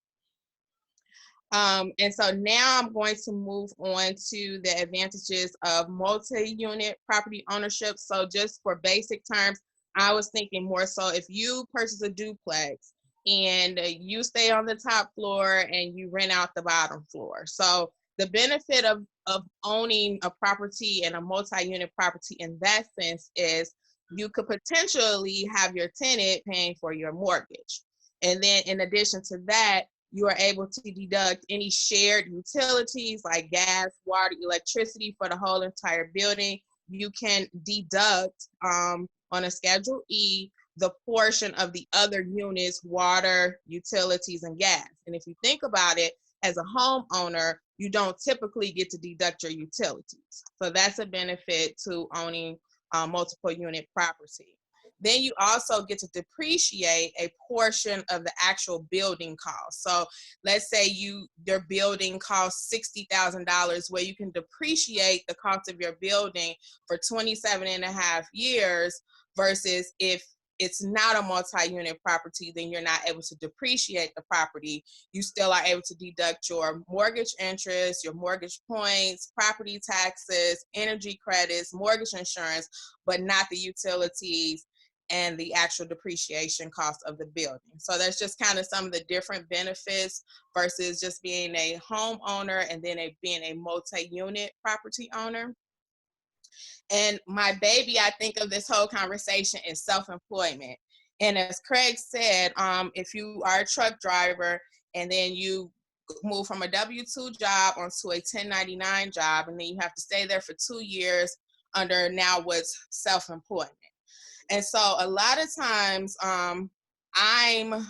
And so now I'm going to move on to the advantages of multi-unit property ownership. So just for basic terms, I was thinking more so if you purchase a duplex and you stay on the top floor and you rent out the bottom floor. So the benefit of owning a property and a multi-unit property in that sense is you could potentially have your tenant paying for your mortgage. And then in addition to that, you are able to deduct any shared utilities like gas, water, electricity for the whole entire building. You can deduct on a Schedule E the portion of the other units, water, utilities, and gas. And if you think about it, as a homeowner, you don't typically get to deduct your utilities. So that's a benefit to owning multiple unit property. Then you also get to depreciate a portion of the actual building cost. So let's say your building costs $60,000, where you can depreciate the cost of your building for 27.5 years, versus if it's not a multi-unit property, then you're not able to depreciate the property. You still are able to deduct your mortgage interest, your mortgage points, property taxes, energy credits, mortgage insurance, but not the utilities and the actual depreciation cost of the building. So that's just kind of some of the different benefits versus just being a homeowner and then being a multi-unit property owner. And my baby, I think of this whole conversation, is self-employment. And as Craig said, if you are a truck driver and then you move from a W-2 job onto a 1099 job, and then you have to stay there for 2 years under now what's self-employment. And so a lot of times I'm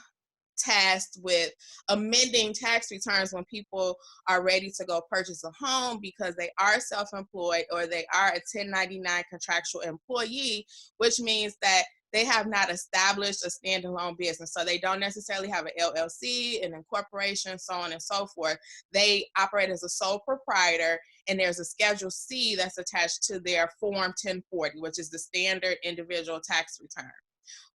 tasked with amending tax returns when people are ready to go purchase a home because they are self-employed or they are a 1099 contractual employee, which means that they have not established a standalone business. So they don't necessarily have an LLC, an incorporation, so on and so forth. They operate as a sole proprietor, and there's a Schedule C that's attached to their Form 1040, which is the standard individual tax return.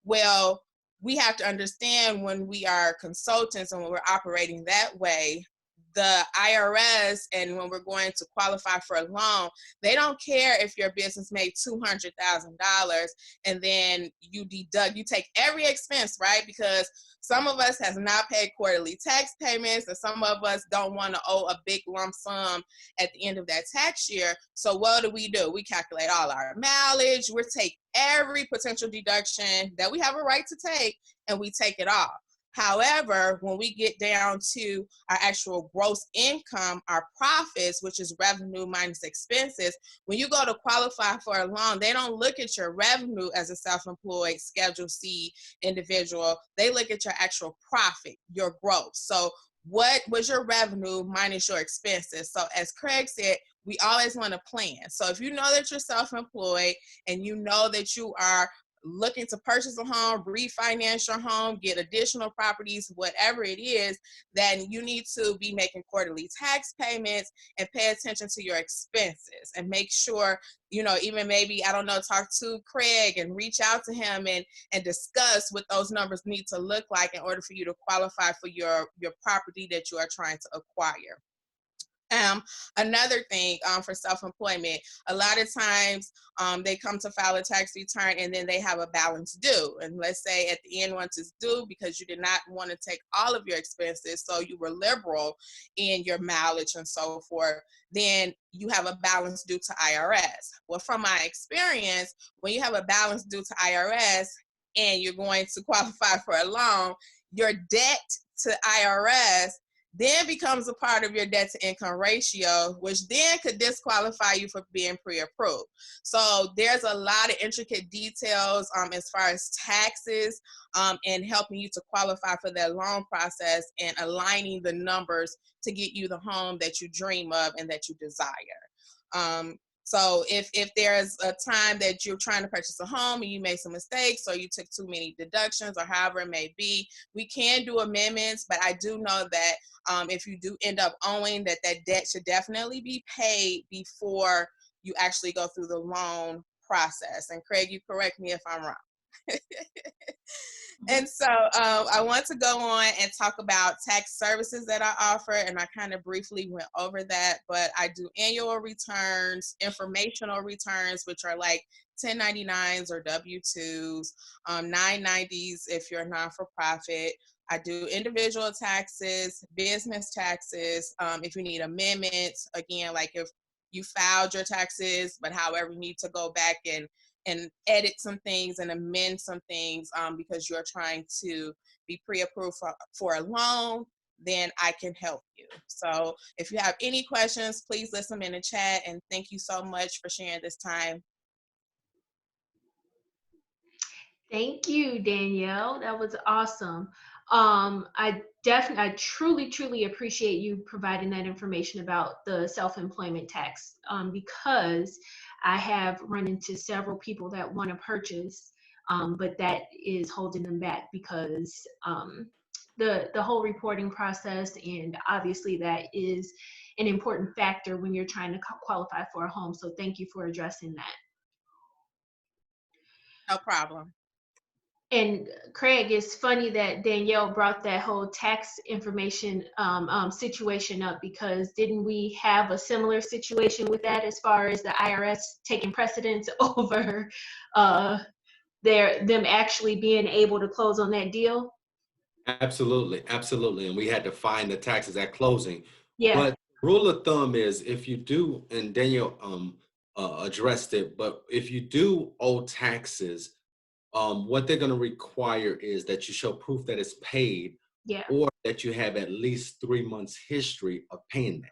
Well, we have to understand when we are consultants and when we're operating that way, the IRS, and when we're going to qualify for a loan, they don't care if your business made $200,000 and then you take every expense, right? Because some of us has not paid quarterly tax payments, and some of us don't want to owe a big lump sum at the end of that tax year. So what do? We calculate all our mileage. We take every potential deduction that we have a right to take, and we take it off. However, when we get down to our actual gross income, our profits, which is revenue minus expenses, when you go to qualify for a loan, they don't look at your revenue as a self-employed Schedule C individual. They look at your actual profit, your gross. So what was your revenue minus your expenses? So as Craig said, we always want to plan. So if you know that you're self-employed and you know that you are looking to purchase a home, refinance your home, get additional properties, whatever it is, then you need to be making quarterly tax payments and pay attention to your expenses and make sure, even maybe, talk to Craig and reach out to him and discuss what those numbers need to look like in order for you to qualify for your property that you are trying to acquire. Another thing for self-employment, a lot of times they come to file a tax return and then they have a balance due. And let's say at the end, once it's due, because you did not want to take all of your expenses, so you were liberal in your mileage and so forth, then you have a balance due to IRS. Well, from my experience, when you have a balance due to IRS and you're going to qualify for a loan, your debt to IRS then becomes a part of your debt to income ratio, which then could disqualify you for being pre-approved. So there's a lot of intricate details as far as taxes and helping you to qualify for that loan process and aligning the numbers to get you the home that you dream of and that you desire. So if there's a time that you're trying to purchase a home and you made some mistakes or you took too many deductions or however it may be, we can do amendments, but I do know that if you do end up owing, that debt should definitely be paid before you actually go through the loan process. And Craig, you correct me if I'm wrong. And so I want to go on and talk about tax services that I offer, and I kind of briefly went over that, but I do annual returns, informational returns, which are like 1099s or W-2s, 990s if you're a non-for-profit. I do individual taxes, business taxes, if you need amendments, again, like if you filed your taxes, but however, you need to go back and and edit some things and amend some things because you're trying to be pre-approved for a loan, then I can help you. So if you have any questions, please list them in the chat, and thank you so much for sharing this time. Thank you, Danielle. That was awesome. I truly appreciate you providing that information about the self-employment tax, because I have run into several people that want to purchase, but that is holding them back because the whole reporting process, and obviously that is an important factor when you're trying to qualify for a home. So thank you for addressing that. No problem. And Craig, it's funny that Danielle brought that whole tax information situation up, because didn't we have a similar situation with that as far as the IRS taking precedence over them actually being able to close on that deal? Absolutely, absolutely. And we had to find the taxes at closing. Yeah. But rule of thumb is, if you do, and Daniel addressed it, but if you do owe taxes, what they're going to require is that you show proof that it's paid, Yeah. or that you have at least 3 months history of paying that.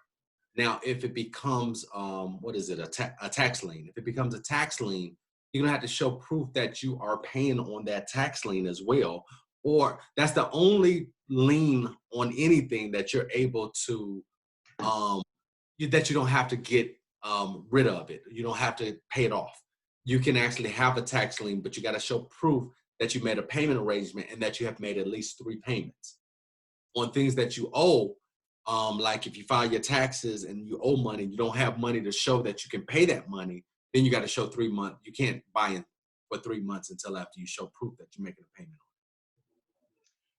Now, if it becomes, a tax lien. If it becomes a tax lien, you're going to have to show proof that you are paying on that tax lien as well. Or that's the only lien on anything that you're able to, that you don't have to get rid of it. You don't have to pay it off. You can actually have a tax lien, but you got to show proof that you made a payment arrangement and that you have made at least 3 payments. On things that you owe, like if you file your taxes and you owe money, you don't have money to show that you can pay that money, then you got to show 3 months. You can't buy it for 3 months until after you show proof that you're making a payment.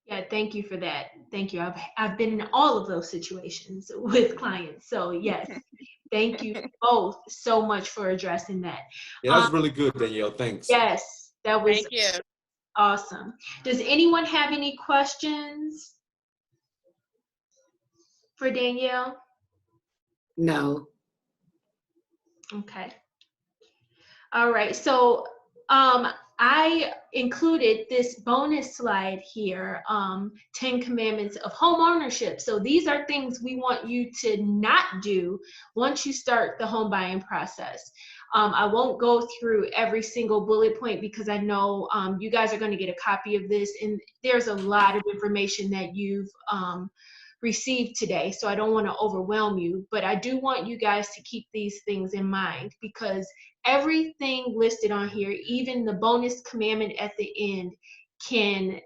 Yeah, thank you for that. Thank you. I've been in all of those situations with clients. So yes, thank you both so much for addressing that. Yeah, that was really good, Danielle. Thanks. Yes, that was Thank you. awesome. Does anyone have any questions for Danielle? No. Okay. All right. So I included this bonus slide here, 10 commandments of home ownership. So these are things we want you to not do once you start the home buying process. I won't go through every single bullet point because I know you guys are going to get a copy of this, and there's a lot of information that you've received today, so I don't want to overwhelm you, but I do want you guys to keep these things in mind, because everything listed on here, even the bonus commandment at the end, can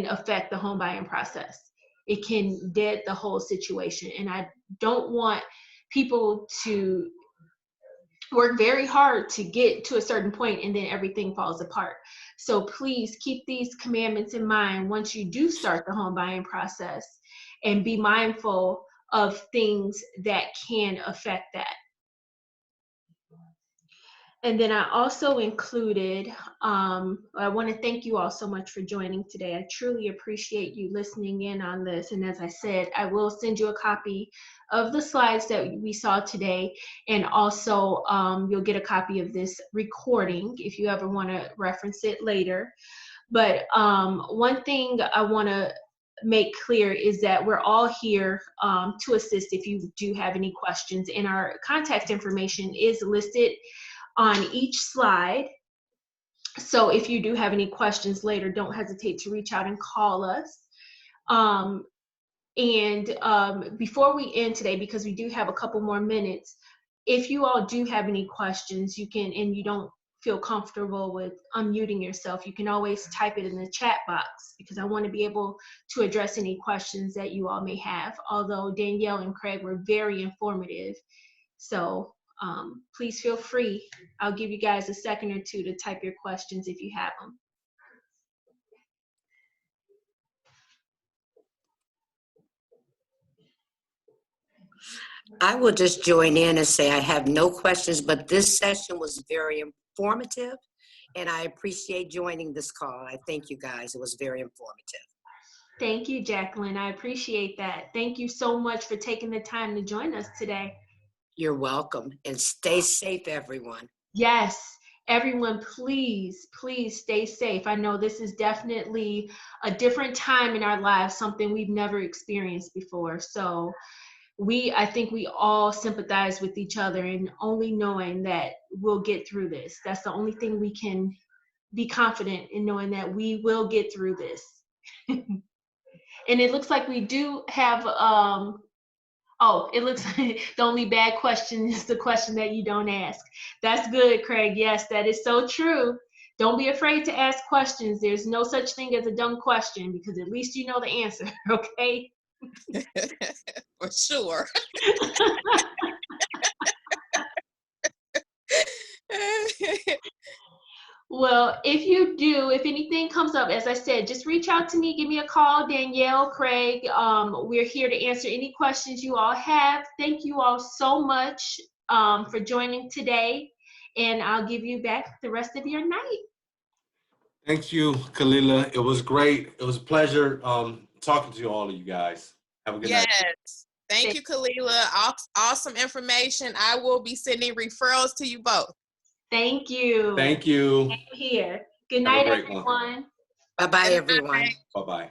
affect the home buying process. It can dead the whole situation, and I don't want people to work very hard to get to a certain point and then everything falls apart. So please keep these commandments in mind once you do start the home buying process, and be mindful of things that can affect that. And then I also included, I want to thank you all so much for joining today. I truly appreciate you listening in on this. And as I said, I will send you a copy of the slides that we saw today. And also you'll get a copy of this recording if you ever want to reference it later. But one thing I want to make clear is that we're all here to assist if you do have any questions. And our contact information is listed on each slide. So if you do have any questions later, don't hesitate to reach out and call us. Before we end today, because we do have a couple more minutes, if you all do have any questions, you can, and you don't feel comfortable with unmuting yourself, you can always type it in the chat box, because I want to be able to address any questions that you all may have. Although Danielle and Craig were very informative, so please feel free. I'll give you guys a second or two to type your questions if you have them. I will just join in and say I have no questions, but this session was very informative, and I appreciate joining this call. I thank you guys. It was very informative. Thank you, Jacqueline. I appreciate that. Thank you so much for taking the time to join us today. You're welcome, and stay safe, everyone. Yes, everyone, please, please stay safe. I know this is definitely a different time in our lives, something we've never experienced before. So I think we all sympathize with each other, and only knowing that we'll get through this. That's the only thing we can be confident in, knowing that we will get through this. And it looks like we do have, it looks like the only bad question is the question that you don't ask. That's good, Craig. Yes, that is so true. Don't be afraid to ask questions. There's no such thing as a dumb question, because at least you know the answer, okay? For sure. Well, if anything comes up, as I said, just reach out to me, give me a call, Danielle, Craig. We're here to answer any questions you all have. Thank you all so much for joining today, and I'll give you back the rest of your night. Thank you, Kalila. It was great. It was a pleasure talking to all of you guys. Have a good night. Yes. Thank you, Kalila. Awesome information. I will be sending referrals to you both. Thank you. Thank you. Here. Good Have a night, great one. everyone. Bye-bye, Good everyone. night. Bye-bye.